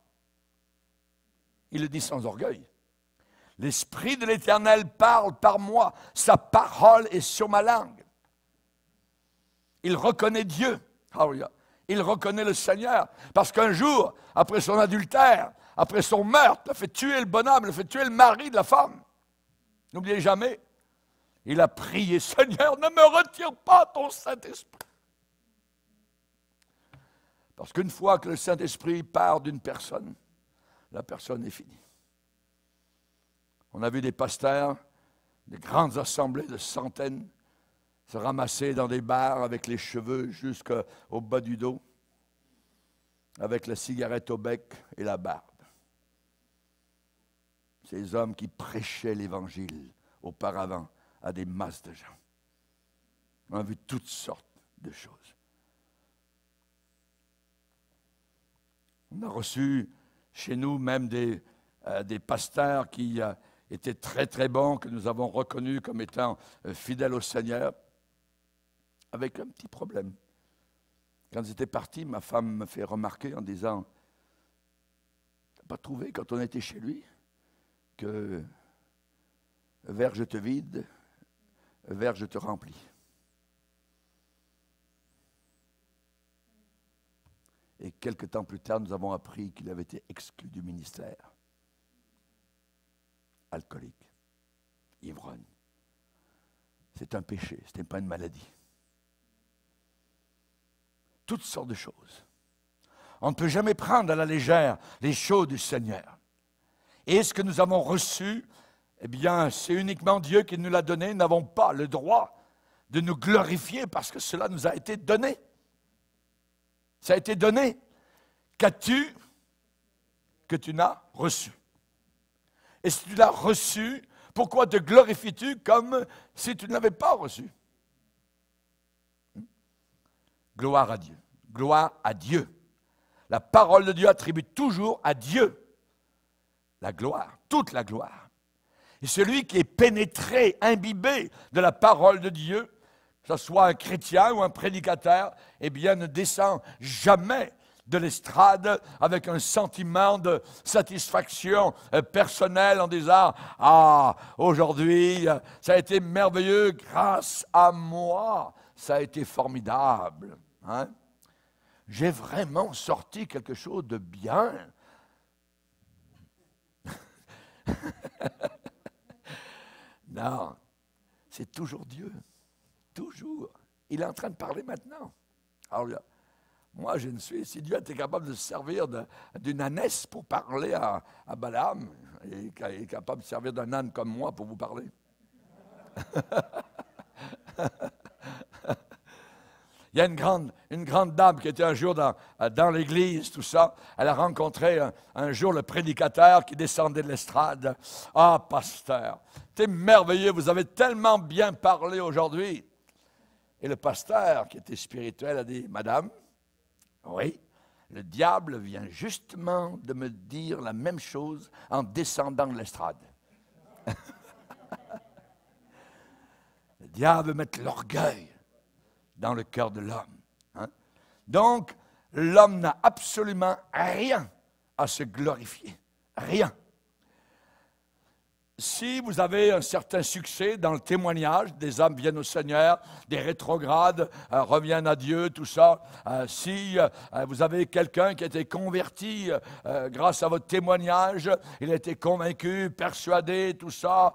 Il le dit sans orgueil. L'Esprit de l'Éternel parle par moi. Sa parole est sur ma langue. Il reconnaît Dieu. Alléluia. Il reconnaît le Seigneur. Parce qu'un jour, après son adultère, après son meurtre, il a fait tuer le bonhomme, il a fait tuer le mari de la femme. N'oubliez jamais, il a prié, Seigneur, ne me retire pas ton Saint-Esprit. Parce qu'une fois que le Saint-Esprit part d'une personne, la personne est finie. On a vu des pasteurs, des grandes assemblées de centaines, se ramasser dans des bars avec les cheveux jusqu'au bas du dos, avec la cigarette au bec et la barbe. Ces hommes qui prêchaient l'Évangile auparavant à des masses de gens. On a vu toutes sortes de choses. On a reçu chez nous même des pasteurs qui étaient très très bons, que nous avons reconnus comme étant fidèles au Seigneur, avec un petit problème. Quand ils étaient partis, ma femme me fait remarquer en disant, « T'as pas trouvé quand on était chez lui que verre je te vide, verre je te remplis. » Et quelque temps plus tard, nous avons appris qu'il avait été exclu du ministère. Alcoolique, ivrogne. C'est un péché, ce n'est pas une maladie. Toutes sortes de choses. On ne peut jamais prendre à la légère les choses du Seigneur. Et ce que nous avons reçu, eh bien, c'est uniquement Dieu qui nous l'a donné. Nous n'avons pas le droit de nous glorifier parce que cela nous a été donné. Ça a été donné. Qu'as-tu que tu n'as reçu? Et si tu l'as reçu, pourquoi te glorifies-tu comme si tu ne l'avais pas reçu? Gloire à Dieu. Gloire à Dieu. La parole de Dieu attribue toujours à Dieu la gloire, toute la gloire. Et celui qui est pénétré, imbibé de la parole de Dieu, que ce soit un chrétien ou un prédicateur, eh bien ne descend jamais de l'estrade avec un sentiment de satisfaction personnelle en disant « Ah, aujourd'hui, ça a été merveilleux grâce à moi, ça a été formidable. Hein? J'ai vraiment sorti quelque chose de bien. » Non, c'est toujours Dieu. Toujours. Il est en train de parler maintenant. Alors, moi, je ne suis. Si Dieu était capable de se servir d'une ânesse pour parler à Balaam, il est capable de se servir d'un âne comme moi pour vous parler. Il y a une grande dame qui était un jour dans l'église, tout ça. Elle a rencontré un jour le prédicateur qui descendait de l'estrade. « Ah, pasteur, c'est merveilleux, vous avez tellement bien parlé aujourd'hui. » Et le pasteur, qui était spirituel, a dit, « Madame, oui, le diable vient justement de me dire la même chose en descendant de l'estrade. » Le diable veut mettre l'orgueil dans le cœur de l'homme. Hein? Donc, l'homme n'a absolument rien à se glorifier. Rien. Si vous avez un certain succès dans le témoignage, des âmes viennent au Seigneur, des rétrogrades reviennent à Dieu, tout ça. Si vous avez quelqu'un qui a été converti grâce à votre témoignage, il a été convaincu, persuadé, tout ça.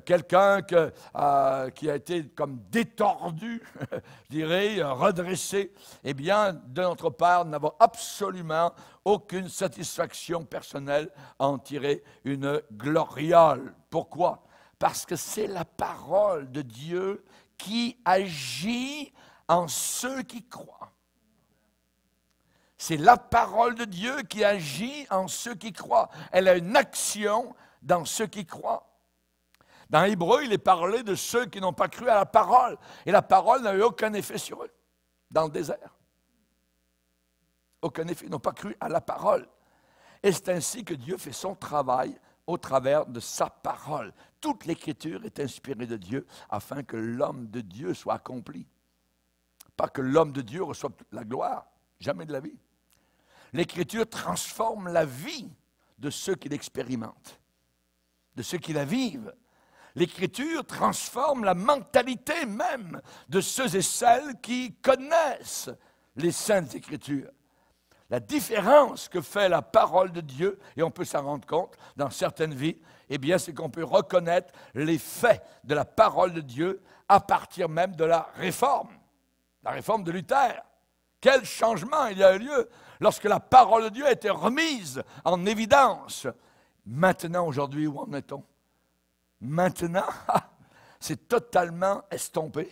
Quelqu'un qui a été comme détordu, je dirais, redressé, eh bien, de notre part, nous n'avons absolument aucune satisfaction personnelle à en tirer une gloriole. Pourquoi? Parce que c'est la parole de Dieu qui agit en ceux qui croient. C'est la parole de Dieu qui agit en ceux qui croient. Elle a une action dans ceux qui croient. Dans Hébreu, il est parlé de ceux qui n'ont pas cru à la parole. Et la parole n'a eu aucun effet sur eux, dans le désert. Aucun effet, ils n'ont pas cru à la parole. Et c'est ainsi que Dieu fait son travail au travers de sa parole. Toute l'Écriture est inspirée de Dieu afin que l'homme de Dieu soit accompli. Pas que l'homme de Dieu reçoive toute la gloire, jamais de la vie. L'Écriture transforme la vie de ceux qui l'expérimentent, de ceux qui la vivent. L'Écriture transforme la mentalité même de ceux et celles qui connaissent les Saintes Écritures. La différence que fait la parole de Dieu, et on peut s'en rendre compte dans certaines vies, eh bien, c'est qu'on peut reconnaître les faits de la parole de Dieu à partir même de la réforme de Luther. Quel changement il y a eu lieu lorsque la parole de Dieu a été remise en évidence. Maintenant, aujourd'hui, où en est-on? Maintenant, c'est totalement estompé.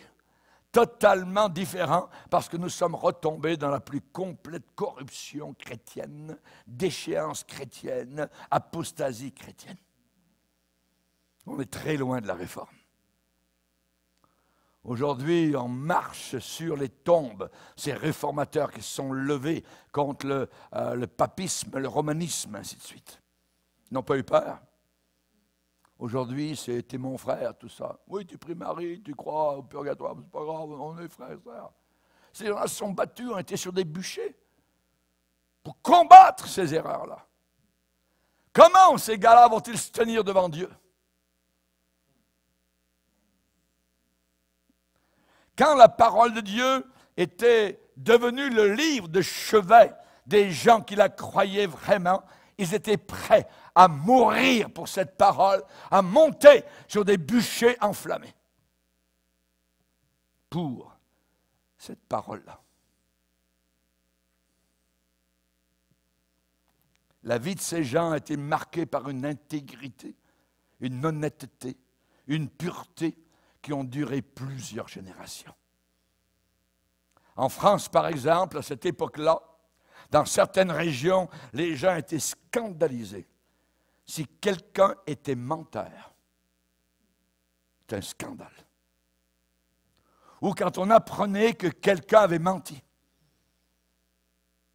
Totalement différent, parce que nous sommes retombés dans la plus complète corruption chrétienne, déchéance chrétienne, apostasie chrétienne. On est très loin de la réforme. Aujourd'hui, on marche sur les tombes, ces réformateurs qui se sont levés contre le papisme, le romanisme, ainsi de suite. Ils n'ont pas eu peur. Aujourd'hui, c'est « t'es mon frère », tout ça. Oui, tu pries Marie, tu crois au purgatoire, c'est pas grave, on est frères et sœurs. Ces gens-là se sont battus, ont été sur des bûchers pour combattre ces erreurs-là. Comment ces gars-là vont-ils se tenir devant Dieu? Quand la parole de Dieu était devenue le livre de chevet des gens qui la croyaient vraiment, ils étaient prêts à mourir pour cette parole, à monter sur des bûchers enflammés pour cette parole-là. La vie de ces gens a été marquée par une intégrité, une honnêteté, une pureté qui ont duré plusieurs générations. En France, par exemple, à cette époque-là, dans certaines régions, les gens étaient scandalisés. Si quelqu'un était menteur, c'est un scandale. Ou quand on apprenait que quelqu'un avait menti,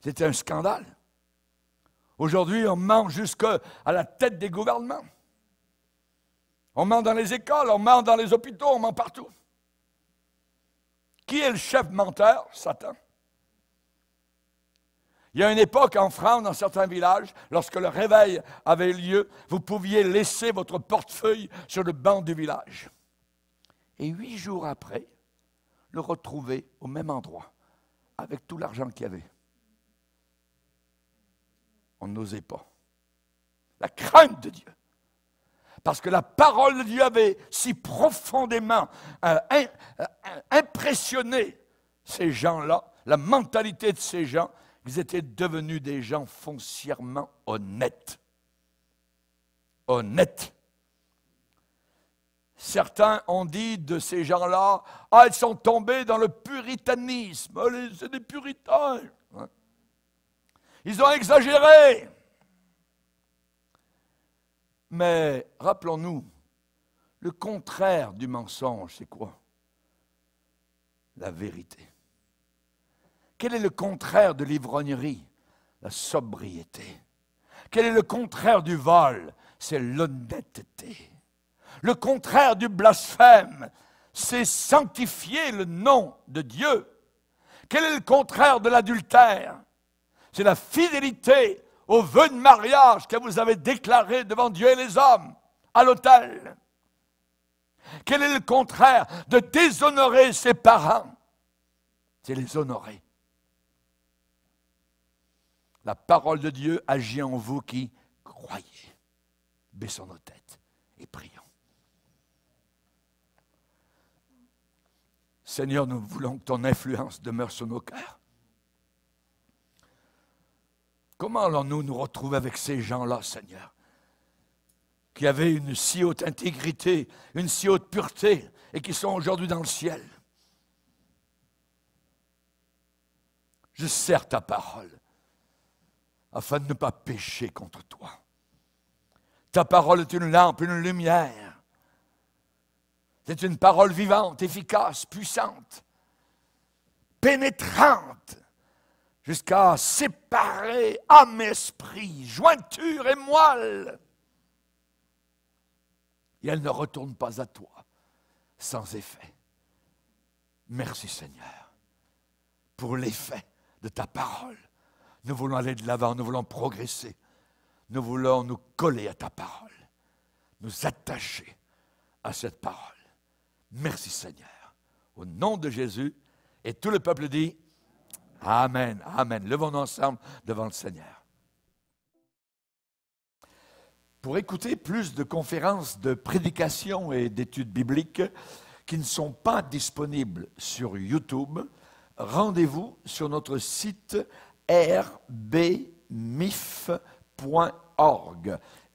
c'était un scandale. Aujourd'hui, on ment jusqu'à la tête des gouvernements. On ment dans les écoles, on ment dans les hôpitaux, on ment partout. Qui est le chef menteur? Satan. Il y a une époque en France, dans certains villages, lorsque le réveil avait lieu, vous pouviez laisser votre portefeuille sur le banc du village. Et 8 jours après, le retrouver au même endroit, avec tout l'argent qu'il y avait. On n'osait pas. La crainte de Dieu. Parce que la parole de Dieu avait si profondément impressionné ces gens-là, la mentalité de ces gens, qu'ils étaient devenus des gens foncièrement honnêtes. Honnêtes. Certains ont dit de ces gens-là, « Ah, ils sont tombés dans le puritanisme. C'est des puritains. » Ils ont exagéré. Mais « rappelons-nous, le contraire du mensonge, c'est quoi? La vérité. Quel est le contraire de l'ivrognerie? La sobriété. Quel est le contraire du vol? C'est l'honnêteté. Le contraire du blasphème, c'est sanctifier le nom de Dieu. Quel est le contraire de l'adultère? C'est la fidélité au vœu de mariage que vous avez déclaré devant Dieu et les hommes, à l'autel. Quel est le contraire de déshonorer ses parents? C'est les honorer. La parole de Dieu agit en vous qui croyez. Baissons nos têtes et prions. Seigneur, nous voulons que ton influence demeure sur nos cœurs. Comment allons-nous nous retrouver avec ces gens-là, Seigneur, qui avaient une si haute intégrité, une si haute pureté, et qui sont aujourd'hui dans le ciel? Je sers ta parole, afin de ne pas pécher contre toi. Ta parole est une lampe, une lumière. C'est une parole vivante, efficace, puissante, pénétrante, jusqu'à séparer âme et esprit, jointure et moelle. Et elle ne retourne pas à toi sans effet. Merci Seigneur pour l'effet de ta parole. Nous voulons aller de l'avant, nous voulons progresser. Nous voulons nous coller à ta parole, nous attacher à cette parole. Merci Seigneur. Au nom de Jésus, et tout le peuple dit Amen, Amen. Levons-nous ensemble devant le Seigneur. Pour écouter plus de conférences de prédication et d'études bibliques qui ne sont pas disponibles sur YouTube, rendez-vous sur notre site rbmif.org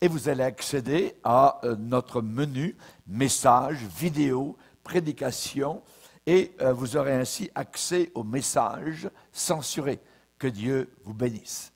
et vous allez accéder à notre menu messages, vidéos, prédications et vous aurez ainsi accès aux messages censurés. Que Dieu vous bénisse.